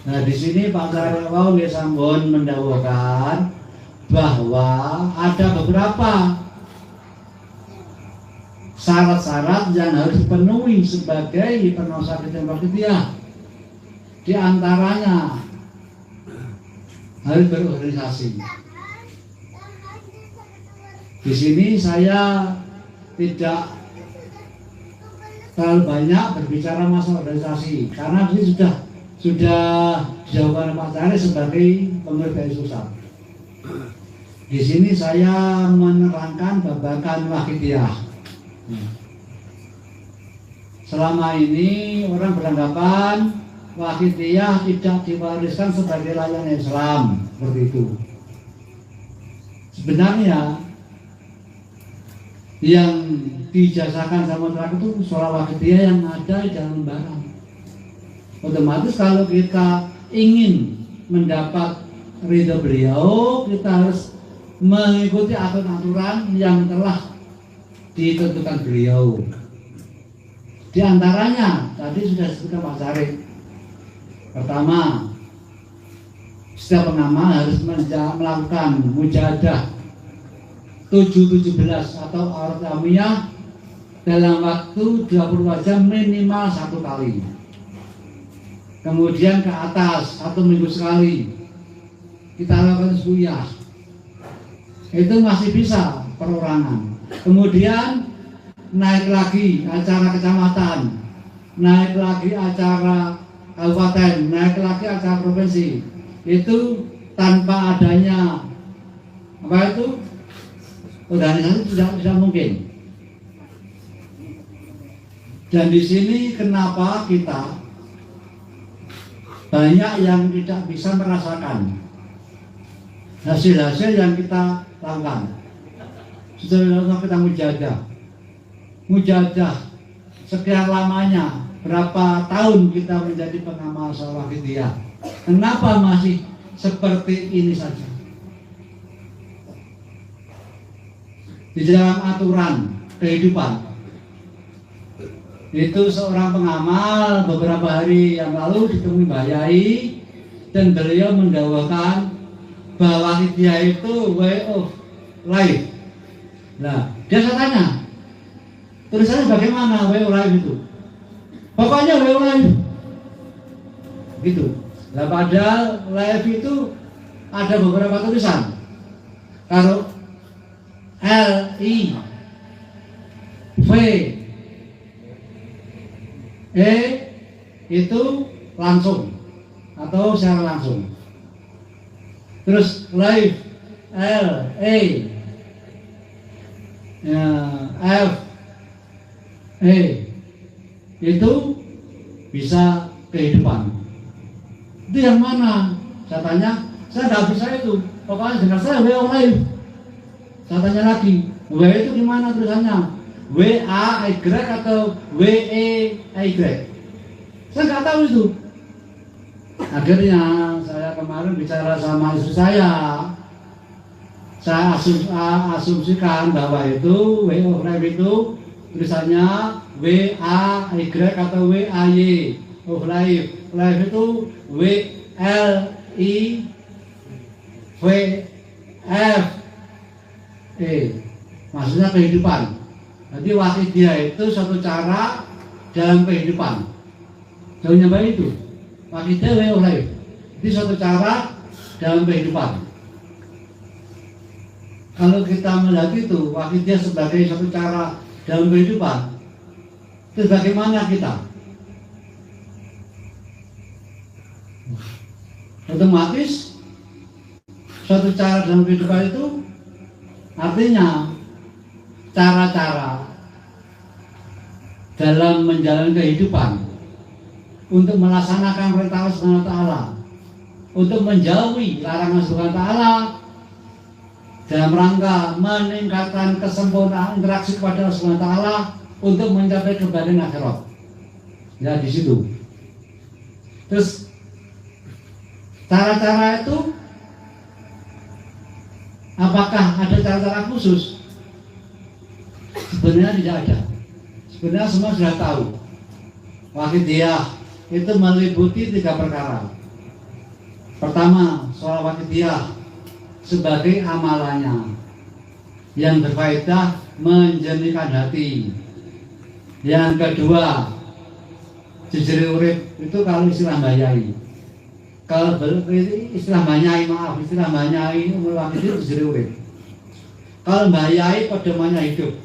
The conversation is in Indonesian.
Nah di sini Pak Karyawan Gesambon mendawuhkan bahwa ada beberapa syarat-syarat yang harus dipenuhi sebagai penasehat Wakidiyah. Di antaranya harus berorganisasi. Di sini saya tidak terlalu banyak berbicara masalah organisasi karena ini sudah dijawabkan Pak Cari sebagai pengurus dari Susah. Di sini saya menerangkan babakan Wakidiyah. Selama ini orang beranggapan Wakidiyah tidak diwariskan sebagai layanan Islam, seperti itu. Sebenarnya yang dijasakan sama masyarakat itu sholat Wakidiyah yang ada di dalam lembaran. Otomatis kalau kita ingin mendapat ridho beliau, kita harus mengikuti aturan-aturan yang telah ditentukan beliau. Di antaranya tadi sudah disebutkan Pak Syarif. Pertama, setiap pengamal harus melakukan mujahadah 7-17 atau aurat amiyah dalam waktu 24 jam minimal 1 kali. Kemudian ke atas 1 minggu sekali kita lakukan suyah. Itu masih bisa perorangan. Kemudian naik lagi acara kecamatan, naik lagi acara kabupaten, naik lagi acara provinsi. Itu tanpa adanya apa itu organisasi tidak mungkin. Dan di sini kenapa kita banyak yang tidak bisa merasakan hasil-hasil yang kita lakukan. Setelah kita mujahadah sekian lamanya, berapa tahun kita menjadi pengamal sholat Wakidiyah. Kenapa masih seperti ini saja? Di dalam aturan kehidupan itu seorang pengamal beberapa hari yang lalu ditemui Mbah Yai dan beliau mendakwakan bahwa Wakidiyah itu way of life. Nah, dia saya tanya, tulisannya bagaimana way of life itu? Pokoknya way of life gitu. Nah, padahal life itu ada beberapa tulisan. Kalau L-I V E itu langsung atau secara langsung. Terus live L A F E itu bisa kehidupan. Itu yang mana? Saya tanya, saya nggak bisa itu. Pokoknya dengar saya way of life. Saya tanya lagi, W itu gimana tulisannya? W-A-Y atau W-E-Y? Saya nggak tahu itu. Akhirnya saya kemarin bicara sama istri saya asumsikan bahwa itu way of life itu tulisannya W-A-Y atau W-A-Y of life. Life itu W-L-I-V-F-E, maksudnya kehidupan. Jadi Wakidiyah itu suatu cara dalam kehidupan. Jauhnya baik itu. Wakidiyah way of life. Itu suatu cara dalam kehidupan. Kalau kita melihat itu Wakidiyah sebagai suatu cara dalam kehidupan, itu bagaimana kita? Otomatis suatu cara dalam kehidupan itu artinya cara-cara dalam menjalani kehidupan untuk melaksanakan perintah Allah Subhanahu wa taala, untuk menjauhi larangan Subhanahu wa taala dalam rangka meningkatkan kesempurnaan interaksi kepada Allah Subhanahu wa taala untuk mencapai kebahagiaan akhirat. Ya di situ. Terus cara-cara itu apakah ada cara-cara khusus? Sebenarnya tidak ada. Sebenarnya semua sudah tahu. Wakidiyah itu meliputi 3 perkara. Pertama, sholawat Idiyah sebagai amalannya yang berfaedah menjernihkan hati. Yang kedua, jejere urip itu kalau istilah bayai. Kalau istilah banyai, istilah banyai itu jejere urip. Kalau bayai pedomannya hidup.